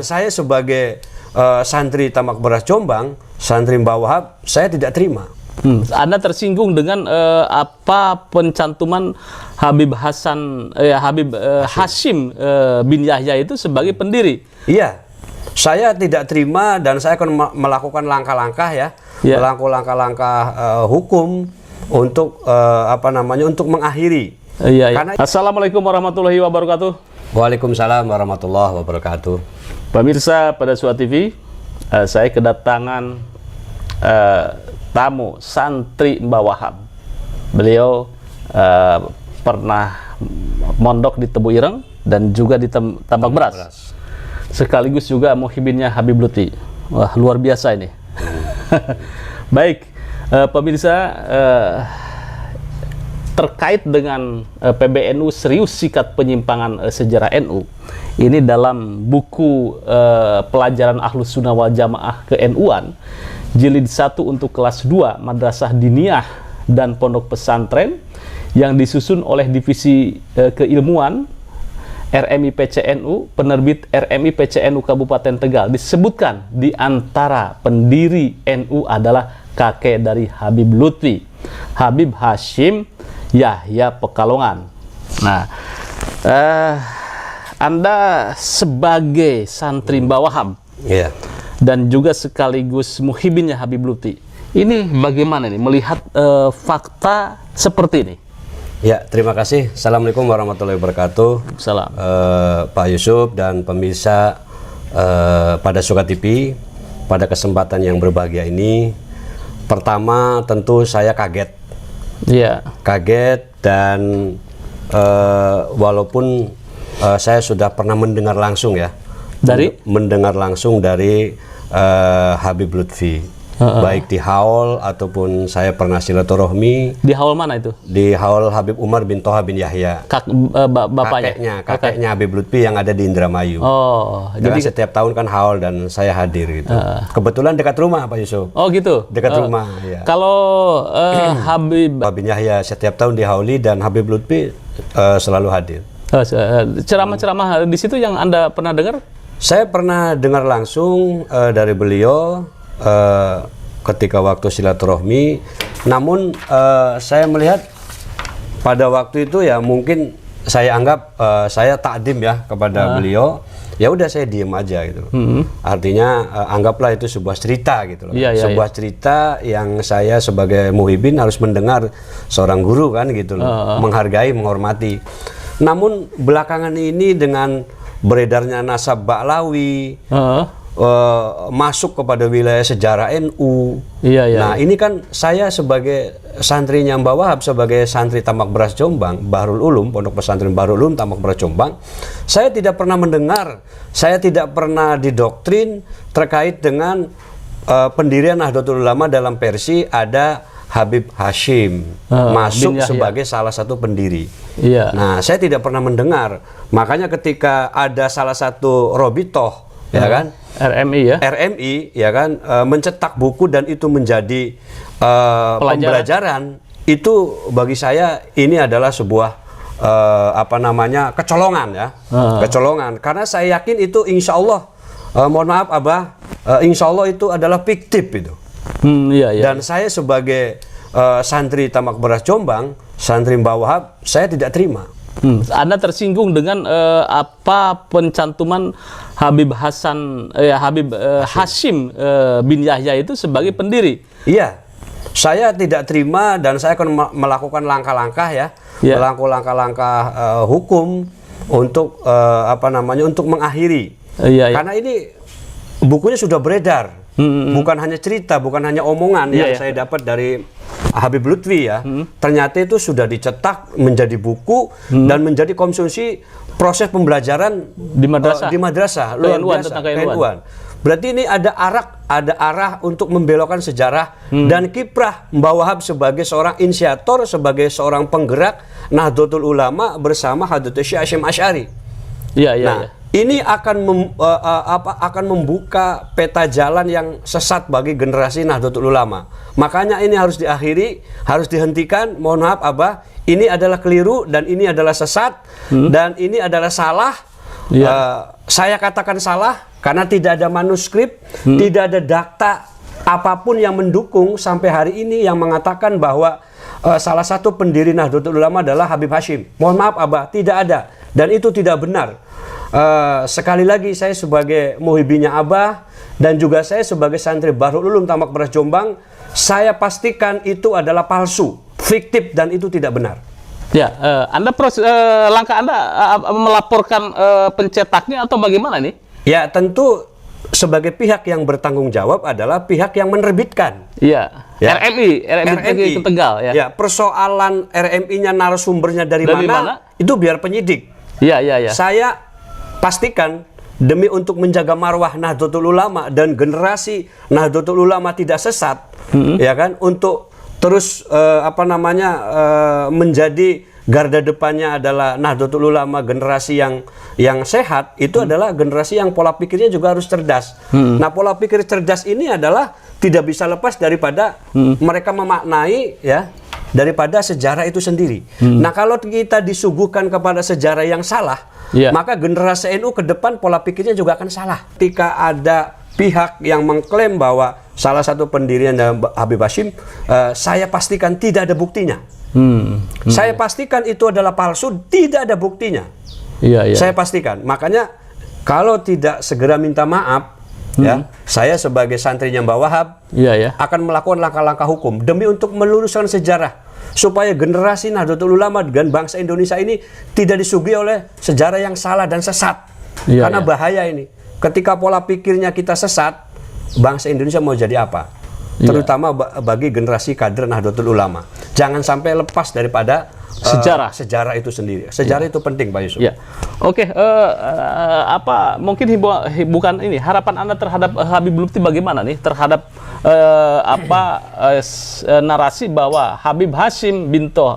Saya sebagai santri Tamak Beras Jombang, santri Mbah Wahab, saya tidak terima. Anda tersinggung dengan apa pencantuman Habib Hashim bin Yahya itu sebagai pendiri? Iya, saya tidak terima dan saya akan melakukan langkah-langkah melakukan langkah-langkah hukum untuk untuk mengakhiri. Karena... Assalamualaikum warahmatullahi wabarakatuh. Waalaikumsalam warahmatullahi wabarakatuh. Pemirsa pada Suat TV, saya kedatangan tamu santri Mbah Wahab. Beliau pernah mondok di Tebu Ireng dan juga di Tambak Beras. Sekaligus juga muhibinnya Habib Lutfi. Wah, luar biasa ini. Baik, pemirsa, terkait dengan PBNU serius sikat penyimpangan sejarah NU. Ini dalam buku pelajaran Ahlus Sunnah wal Jamaah ke-NU-an jilid 1 untuk kelas 2 Madrasah Diniyah dan Pondok Pesantren yang disusun oleh Divisi Keilmuan RMI PCNU, penerbit RMI PCNU Kabupaten Tegal. Disebutkan di antara pendiri NU adalah kakek dari Habib Lutfi, Habib Hashim Yahya Pekalongan. Nah, Anda sebagai santri Mbah Wahab dan juga sekaligus muhibinnya Habib Lutfi, ini bagaimana nih melihat fakta seperti ini? Ya, terima kasih. Assalamualaikum warahmatullahi wabarakatuh. Salam. Pak Yusuf dan pemirsa pada Suka TV, pada kesempatan yang berbahagia ini, pertama tentu saya kaget. Iya. Kaget dan walaupun saya sudah pernah mendengar langsung mendengar langsung dari Habib Lutfi, baik di haul ataupun saya pernah silaturahmi. Di haul mana itu? Di haul Habib Umar bin Toha bin Yahya. Bapaknya? Kakeknya Habib Lutfi yang ada di Indramayu. Oh, jadi setiap tahun kan haul dan saya hadir gitu. Kebetulan dekat rumah Pak Yusuf. Oh gitu? Dekat rumah, ya. Kalau Habib bin Yahya setiap tahun dihauli dan Habib Lutfi selalu hadir. Ceramah-ceramah di situ yang Anda pernah dengar? Saya pernah dengar langsung dari beliau ketika waktu silaturahmi. Namun saya melihat pada waktu itu ya mungkin saya anggap saya takdim ya kepada beliau. Ya udah saya diem aja gitu. Artinya anggaplah itu sebuah cerita gitu loh. Sebuah cerita yang saya sebagai muhibin harus mendengar seorang guru kan gitu loh. Menghargai, menghormati. Namun belakangan ini dengan beredarnya nasab Ba'lawi, masuk kepada wilayah sejarah NU. Nah, ini kan saya sebagai santrinya Mbah Wahab, sebagai santri Tamak Beras Jombang, Bahrul Ulum, Pondok Pesantren Bahrul Ulum Tamak Beras Jombang, saya tidak pernah mendengar, saya tidak pernah didoktrin terkait dengan pendirian Nahdlatul Ulama dalam versi ada Habib Hashim masuk sebagai salah satu pendiri. Nah, saya tidak pernah mendengar. Makanya ketika ada salah satu Robitoh, ya kan, RMI ya kan, mencetak buku dan itu menjadi pembelajaran, itu bagi saya ini adalah sebuah kecolongan ya, kecolongan. Karena saya yakin itu insya Allah, mohon maaf Abah, insya Allah itu adalah fiktif itu. Dan saya sebagai santri Tamak Beras Jombang, santri Mbah Wahab, saya tidak terima. Anda tersinggung dengan apa pencantuman Habib Hashim bin Yahya itu sebagai pendiri? Iya, saya tidak terima dan saya akan melakukan langkah-langkah melakukan langkah-langkah hukum untuk untuk mengakhiri. Karena ini bukunya sudah beredar. Bukan hanya cerita, bukan hanya omongan yang saya dapat dari Habib Lutfi ya. Ternyata itu sudah dicetak menjadi buku dan menjadi konsumsi proses pembelajaran di madrasah luar biasa, keilmuan. Berarti ini ada arah untuk membelokkan sejarah dan kiprah Mbah Wahab sebagai seorang inisiator, sebagai seorang penggerak Nahdlatul Ulama bersama Hadratus Syekh Hasyim Asy'ari. Ini akan membuka peta jalan yang sesat bagi generasi Nahdlatul Ulama. Makanya ini harus diakhiri, harus dihentikan. Mohon maaf Abah, ini adalah keliru dan ini adalah sesat dan ini adalah salah. Saya katakan salah Karena tidak ada manuskrip, tidak ada data apapun yang mendukung sampai hari ini yang mengatakan bahwa salah satu pendiri Nahdlatul Ulama adalah Habib Hashim. Mohon maaf Abah, tidak ada. Dan itu tidak benar. Sekali lagi saya sebagai muhibbinya Abah dan juga saya sebagai santri Bahrul Ulum Tamak Beras Jombang, saya pastikan itu adalah palsu, fiktif, dan itu tidak benar. Ya, Anda langkah Anda melaporkan pencetaknya atau bagaimana nih? Ya, tentu sebagai pihak yang bertanggung jawab adalah pihak yang menerbitkan. Iya, Ya. RMI ke Tegal ya. Ya, persoalan RMI-nya narasumbernya dari mana? Itu biar penyidik. Iya, iya, iya. Saya pastikan demi untuk menjaga marwah Nahdlatul Ulama dan generasi Nahdlatul Ulama tidak sesat, ya kan, untuk terus menjadi garda depannya adalah Nahdlatul Ulama, generasi yang sehat, itu adalah generasi yang pola pikirnya juga harus cerdas. Nah, pola pikir cerdas ini adalah tidak bisa lepas daripada mereka memaknai ya daripada sejarah itu sendiri. Nah, kalau kita disuguhkan kepada sejarah yang salah, maka generasi NU ke depan pola pikirnya juga akan salah. Ketika ada pihak yang mengklaim bahwa salah satu pendirinya Habib Hashim, saya pastikan tidak ada buktinya. Saya pastikan itu adalah palsu, tidak ada buktinya. Saya pastikan. Makanya kalau tidak segera minta maaf, ya, saya sebagai santrinya Mbah Wahab akan melakukan langkah-langkah hukum demi untuk meluruskan sejarah supaya generasi Nahdlatul Ulama dan bangsa Indonesia ini tidak disuguhi oleh sejarah yang salah dan sesat. Karena bahaya ini. Ketika pola pikirnya kita sesat, bangsa Indonesia mau jadi apa? Terutama bagi generasi kader Nahdlatul Ulama. Jangan sampai lepas daripada sejarah itu sendiri. Sejarah itu penting, Pak Yusuf. Oke, mungkin bukan ini harapan Anda terhadap Habib Lutfi bagaimana nih terhadap narasi bahwa Habib Hashim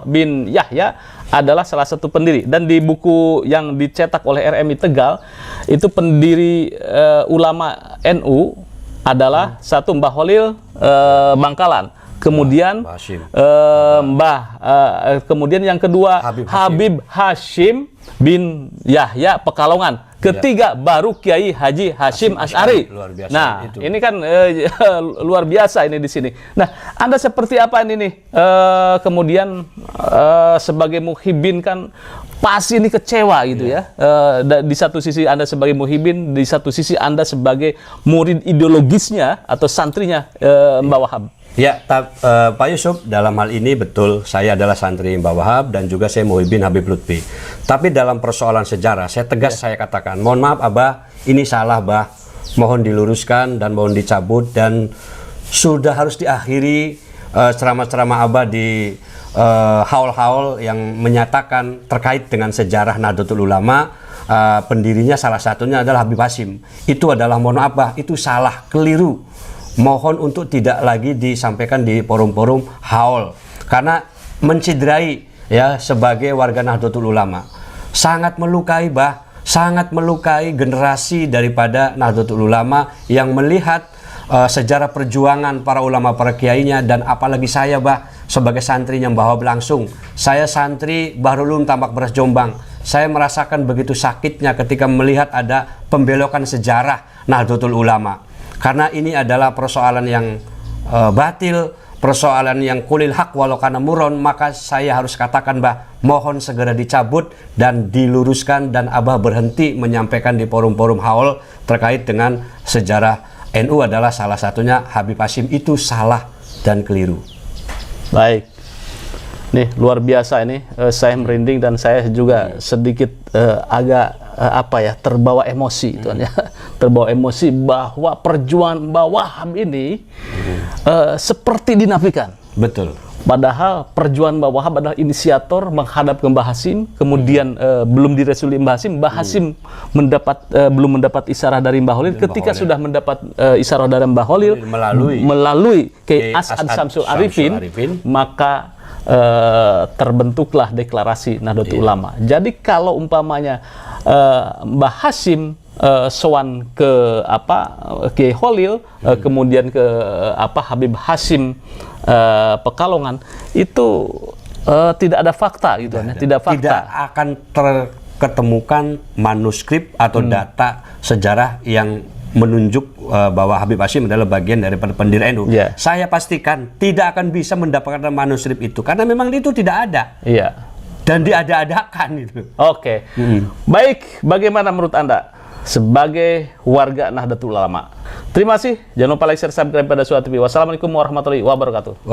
bin Yahya adalah salah satu pendiri, dan di buku yang dicetak oleh RMI Tegal itu pendiri ulama NU adalah satu Mbah Holil Bangkalan, kemudian kemudian yang kedua Habib Hashim bin Yahya Pekalongan, ketiga baru Kiai Haji Hashim Asy'ari. Nah, itu. Ini kan luar biasa ini di sini. Nah, Anda seperti apa ini nih? Kemudian sebagai muhibbin kan pasti ini kecewa gitu ya. Di satu sisi Anda sebagai muhibbin, di satu sisi Anda sebagai murid ideologisnya atau santrinya Mbah Wahab. Ya, Pak Yusuf, dalam hal ini betul saya adalah santri Mbah Wahab dan juga saya muhibbin Habib Lutfi. Tapi dalam persoalan sejarah, saya tegas saya katakan, mohon maaf Abah, ini salah Bah, mohon diluruskan dan mohon dicabut, dan sudah harus diakhiri ceramah-ceramah Abah di haul-haul yang menyatakan terkait dengan sejarah Nahdlatul Ulama. Pendirinya salah satunya adalah Habib Hashim. Itu adalah, mohon maaf Bah, itu salah, keliru. Mohon untuk tidak lagi disampaikan di forum-forum haul, karena menciderai ya sebagai warga Nahdlatul Ulama. Sangat melukai Bah, sangat melukai generasi daripada Nahdlatul Ulama yang melihat sejarah perjuangan para ulama, para kiainya, dan apalagi saya Bah sebagai santrinya Mbah Wahab langsung. Saya santri Bahrul Ulum Tamak Beras Jombang. Saya merasakan begitu sakitnya ketika melihat ada pembelokan sejarah Nahdlatul Ulama. Karena ini adalah persoalan yang batil, persoalan yang kulil hak walau kana muron, maka saya harus katakan Bah, mohon segera dicabut dan diluruskan, dan Abah berhenti menyampaikan di forum-forum haul terkait dengan sejarah NU adalah salah satunya Habib Hashim, itu salah dan keliru. Baik. Nih, luar biasa ini, saya merinding dan saya juga sedikit agak terbawa emosi Tuan ya. Terbawa emosi bahwa perjuangan Mbah Wahab ini seperti dinafikan. Betul. Padahal perjuangan Mbah Wahab adalah inisiator menghadap ke Mbah Hashim, kemudian belum direstui Mbah Hashim, Mbah Hashim belum mendapat isyarah dari Mbah Holil. Ketika sudah mendapat isyarah dari Mbah Holil melalui Kiai As'ad Syamsul Arifin, maka terbentuklah deklarasi Nahdlatul Ulama. Jadi kalau umpamanya Mbah Hashim sowan ke Kiai Holil, kemudian ke Habib Hashim Pekalongan, itu tidak ada fakta gitu, tidak fakta. Tidak akan terketemukan manuskrip atau data sejarah yang menunjuk bahwa Habib Hashim adalah bagian daripada pendiri NU. Iya. Saya pastikan tidak akan bisa mendapatkan manuskrip itu karena memang itu tidak ada. Iya. Dan diada-adakan itu. Oke. Baik, bagaimana menurut Anda sebagai warga Nahdlatul Ulama? Terima kasih. Jangan lupa like, share, subscribe pada Suara TV. Wassalamualaikum warahmatullahi wabarakatuh.